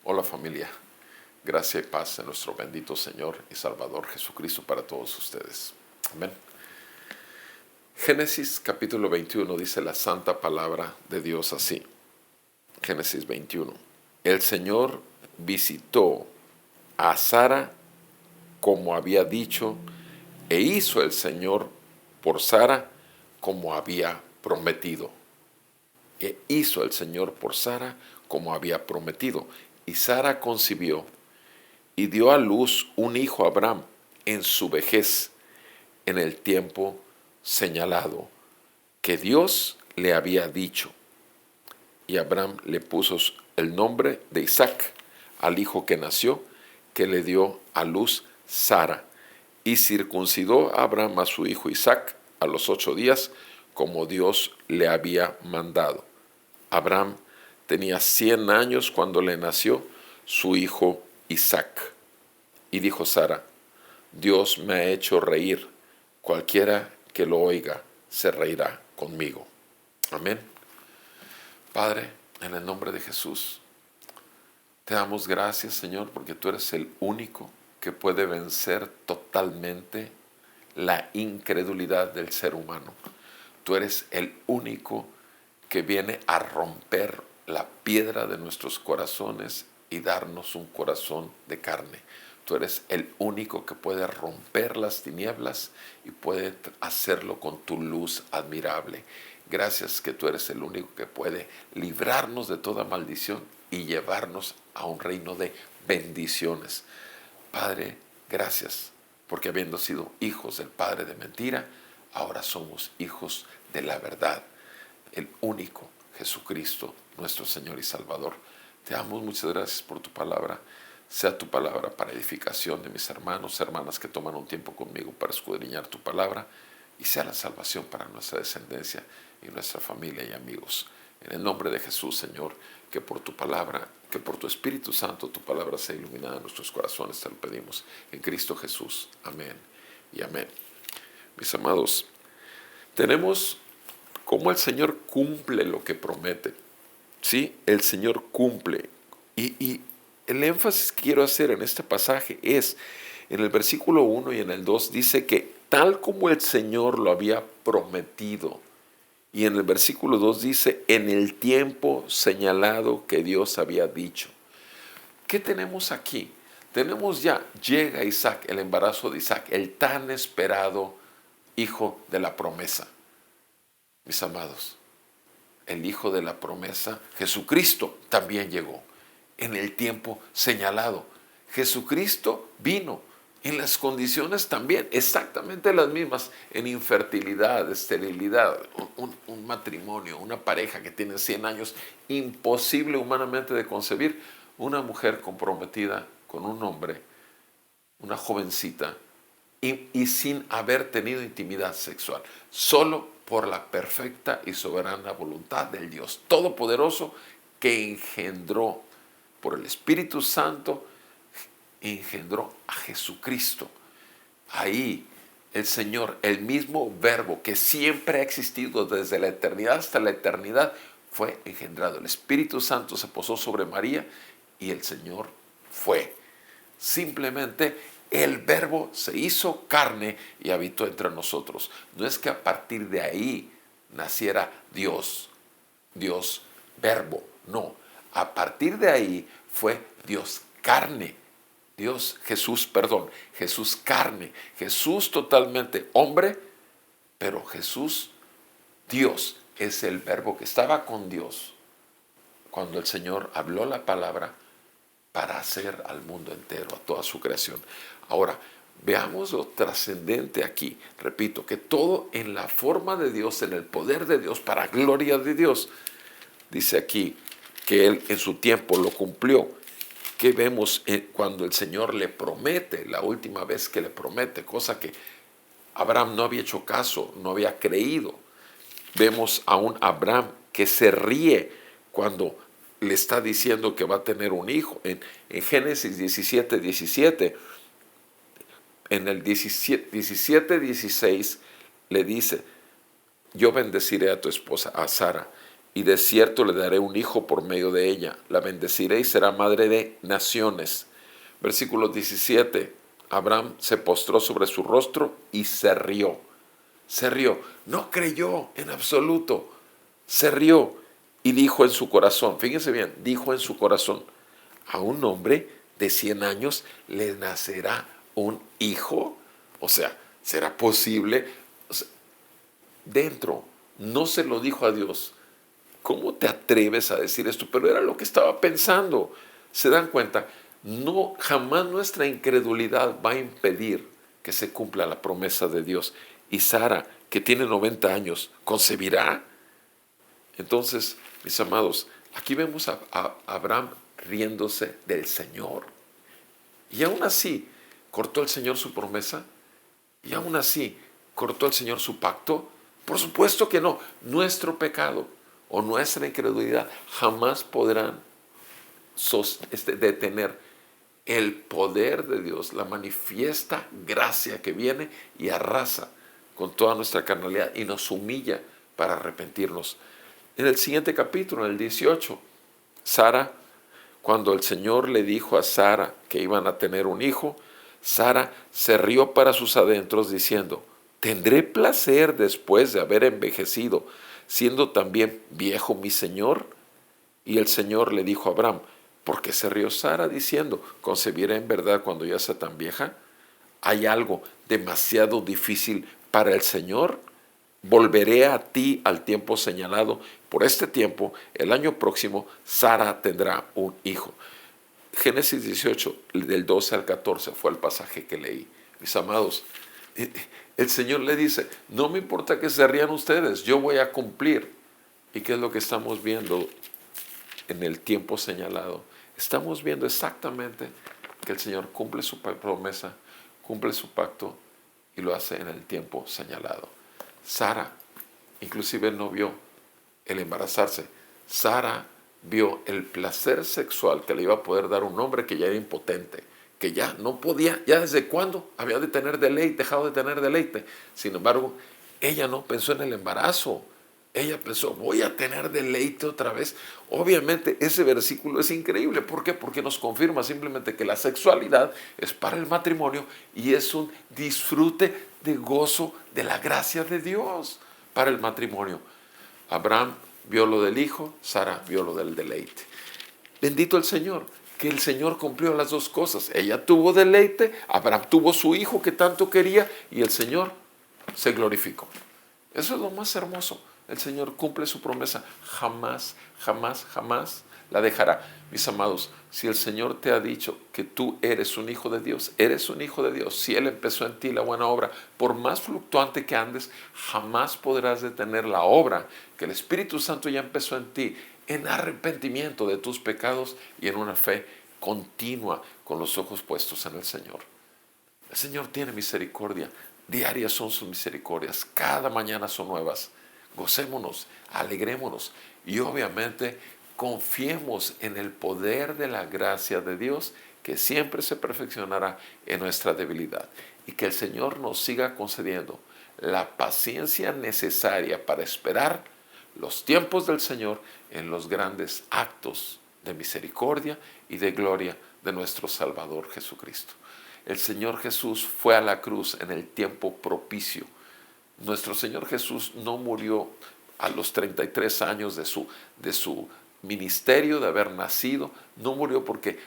Hola familia, gracia y paz de nuestro bendito Señor y Salvador Jesucristo para todos ustedes. Amén. Génesis capítulo 21 dice la santa palabra de Dios así. Génesis 21. El Señor visitó a Sara como había dicho, e hizo el Señor por Sara como había prometido. E hizo el Señor por Sara como había prometido. Y Sara concibió y dio a luz un hijo a Abraham en su vejez, en el tiempo señalado que Dios le había dicho. Y Abraham le puso el nombre de Isaac al hijo que nació, que le dio a luz Sara. Y circuncidó a Abraham a su hijo Isaac a los 8 días, como Dios le había mandado. Abraham tenía 100 años cuando le nació su hijo Isaac. Y dijo Sara: Dios me ha hecho reír, cualquiera que lo oiga se reirá conmigo. Amén. Padre, en el nombre de Jesús, te damos gracias, Señor, porque tú eres el único que puede vencer totalmente la incredulidad del ser humano. Tú eres el único que viene a romper la piedra de nuestros corazones y darnos un corazón de carne. Tú eres el único que puede romper las tinieblas y puede hacerlo con tu luz admirable. Gracias que tú eres el único que puede librarnos de toda maldición y llevarnos a un reino de bendiciones. Padre, gracias, porque habiendo sido hijos del padre de mentira, ahora somos hijos de la verdad. El único Jesucristo, nuestro Señor y Salvador. Te damos muchas gracias por tu palabra. Sea tu palabra para edificación de mis hermanos, hermanas que toman un tiempo conmigo para escudriñar tu palabra, y sea la salvación para nuestra descendencia y nuestra familia y amigos. En el nombre de Jesús, Señor, que por tu palabra, que por tu Espíritu Santo, tu palabra sea iluminada en nuestros corazones, te lo pedimos. En Cristo Jesús. Amén y amén. Mis amados, tenemos cómo el Señor cumple lo que promete. ¿Sí? El Señor cumple. Y el énfasis que quiero hacer en este pasaje es, en el versículo 1 y en el 2, dice que tal como el Señor lo había prometido. Y en el versículo 2 dice, en el tiempo señalado que Dios había dicho. ¿Qué tenemos aquí? Tenemos ya, llega Isaac, el embarazo de Isaac, el tan esperado hijo de la promesa. Mis amados, el hijo de la promesa, Jesucristo, también llegó en el tiempo señalado. Jesucristo vino en las condiciones también exactamente las mismas, en infertilidad, esterilidad, un matrimonio, una pareja que tiene 100 años, imposible humanamente de concebir, una mujer comprometida con un hombre, una jovencita, y sin haber tenido intimidad sexual, solo por la perfecta y soberana voluntad del Dios Todopoderoso, que engendró por el Espíritu Santo, engendró a Jesucristo. Ahí el Señor, el mismo verbo que siempre ha existido desde la eternidad hasta la eternidad, fue engendrado. El Espíritu Santo se posó sobre María y el Señor fue. Simplemente el verbo se hizo carne y habitó entre nosotros. No es que a partir de ahí naciera Dios, Dios verbo, no. A partir de ahí fue Dios carne, Jesús carne, Jesús totalmente hombre, pero Jesús Dios. Es el verbo que estaba con Dios cuando el Señor habló la palabra para hacer al mundo entero, a toda su creación. Ahora, veamos lo trascendente aquí. Repito, que todo en la forma de Dios, en el poder de Dios, para gloria de Dios. Dice aquí que Él en su tiempo lo cumplió. ¿Qué vemos cuando el Señor le promete, la última vez que le promete, cosa que Abraham no había hecho caso, no había creído? Vemos a un Abraham que se ríe cuando le está diciendo que va a tener un hijo. En Génesis 17:17, en el 17:16 le dice: yo bendeciré a tu esposa, a Sara, y de cierto le daré un hijo por medio de ella. La bendeciré y será madre de naciones. Versículo 17. Abraham se postró sobre su rostro y se rió. Se rió. No creyó en absoluto. Se rió y dijo en su corazón, fíjense bien, dijo en su corazón, a un hombre de 100 años le nacerá un hijo. O sea, ¿será posible? O sea, dentro, no se lo dijo a Dios. ¿Cómo te atreves a decir esto? Pero era lo que estaba pensando. ¿Se dan cuenta? No, jamás nuestra incredulidad va a impedir que se cumpla la promesa de Dios. Y Sara, que tiene 90 años, ¿concebirá? Entonces, mis amados, aquí vemos a Abraham riéndose del Señor. Y aún así, ¿cortó el Señor su promesa? Y aún así, ¿cortó el Señor su pacto? Por supuesto que no. Nuestro pecado o nuestra incredulidad jamás podrán detener el poder de Dios, la manifiesta gracia que viene y arrasa con toda nuestra carnalidad y nos humilla para arrepentirnos. En el siguiente capítulo, en el 18, Sara, cuando el Señor le dijo a Sara que iban a tener un hijo, Sara se rió para sus adentros diciendo, ¿tendré placer después de haber envejecido, siendo también viejo mi Señor? Y el Señor le dijo a Abraham, ¿por qué se rió Sara diciendo, concebiré en verdad cuando ya sea tan vieja? ¿Hay algo demasiado difícil para el Señor? Volveré a ti al tiempo señalado. Por este tiempo, el año próximo, Sara tendrá un hijo. Génesis 18, del 12 al 14, fue el pasaje que leí. Mis amados, el Señor le dice, no me importa que se rían ustedes, yo voy a cumplir. ¿Y qué es lo que estamos viendo en el tiempo señalado? Estamos viendo exactamente que el Señor cumple su promesa, cumple su pacto y lo hace en el tiempo señalado. Sara, inclusive no vio el embarazarse. Sara vio el placer sexual que le iba a poder dar un hombre que ya era impotente, que ya no podía, ya desde cuándo había de tener deleite, dejado de tener deleite. Sin embargo, ella no pensó en el embarazo. Ella pensó, voy a tener deleite otra vez. Obviamente ese versículo es increíble. ¿Por qué? Porque nos confirma simplemente que la sexualidad es para el matrimonio y es un disfrute de gozo de la gracia de Dios para el matrimonio. Abraham vio lo del hijo, Sara vio lo del deleite. Bendito el Señor, que el Señor cumplió las dos cosas. Ella tuvo deleite, Abraham tuvo su hijo que tanto quería y el Señor se glorificó. Eso es lo más hermoso. El Señor cumple su promesa. Jamás, jamás, jamás la dejará. Mis amados, si el Señor te ha dicho que tú eres un hijo de Dios, eres un hijo de Dios. Si Él empezó en ti la buena obra, por más fluctuante que andes, jamás podrás detener la obra que el Espíritu Santo ya empezó en ti, en arrepentimiento de tus pecados y en una fe continua con los ojos puestos en el Señor. El Señor tiene misericordia. Diarias son sus misericordias. Cada mañana son nuevas. Gocémonos, alegrémonos y obviamente confiemos en el poder de la gracia de Dios que siempre se perfeccionará en nuestra debilidad y que el Señor nos siga concediendo la paciencia necesaria para esperar los tiempos del Señor en los grandes actos de misericordia y de gloria de nuestro Salvador Jesucristo. El Señor Jesús fue a la cruz en el tiempo propicio. Nuestro Señor Jesús no murió a los 33 años de su ministerio, de haber nacido. No murió porque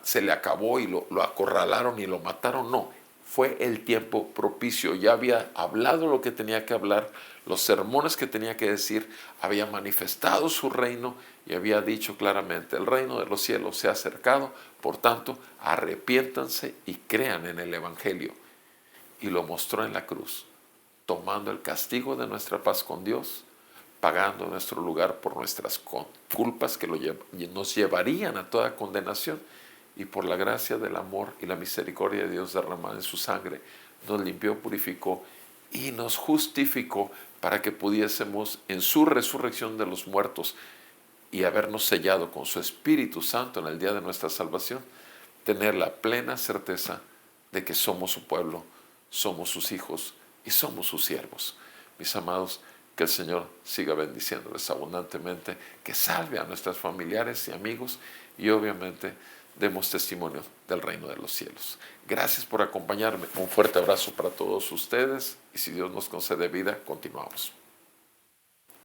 se le acabó y lo acorralaron y lo mataron. No, fue el tiempo propicio. Ya había hablado lo que tenía que hablar, los sermones que tenía que decir, había manifestado su reino y había dicho claramente, el reino de los cielos se ha acercado, por tanto, arrepiéntanse y crean en el Evangelio. Y lo mostró en la cruz, tomando el castigo de nuestra paz con Dios, pagando nuestro lugar por nuestras culpas que nos llevarían a toda condenación, y por la gracia del amor y la misericordia de Dios derramada en su sangre, nos limpió, purificó y nos justificó para que pudiésemos en su resurrección de los muertos y habernos sellado con su Espíritu Santo en el día de nuestra salvación, tener la plena certeza de que somos su pueblo, somos sus hijos y somos sus siervos. Mis amados, Que el Señor siga bendiciéndoles abundantemente, que salve a nuestros familiares y amigos y obviamente demos testimonio del reino de los cielos. Gracias por acompañarme. Un fuerte abrazo para todos ustedes y si Dios nos concede vida, continuamos.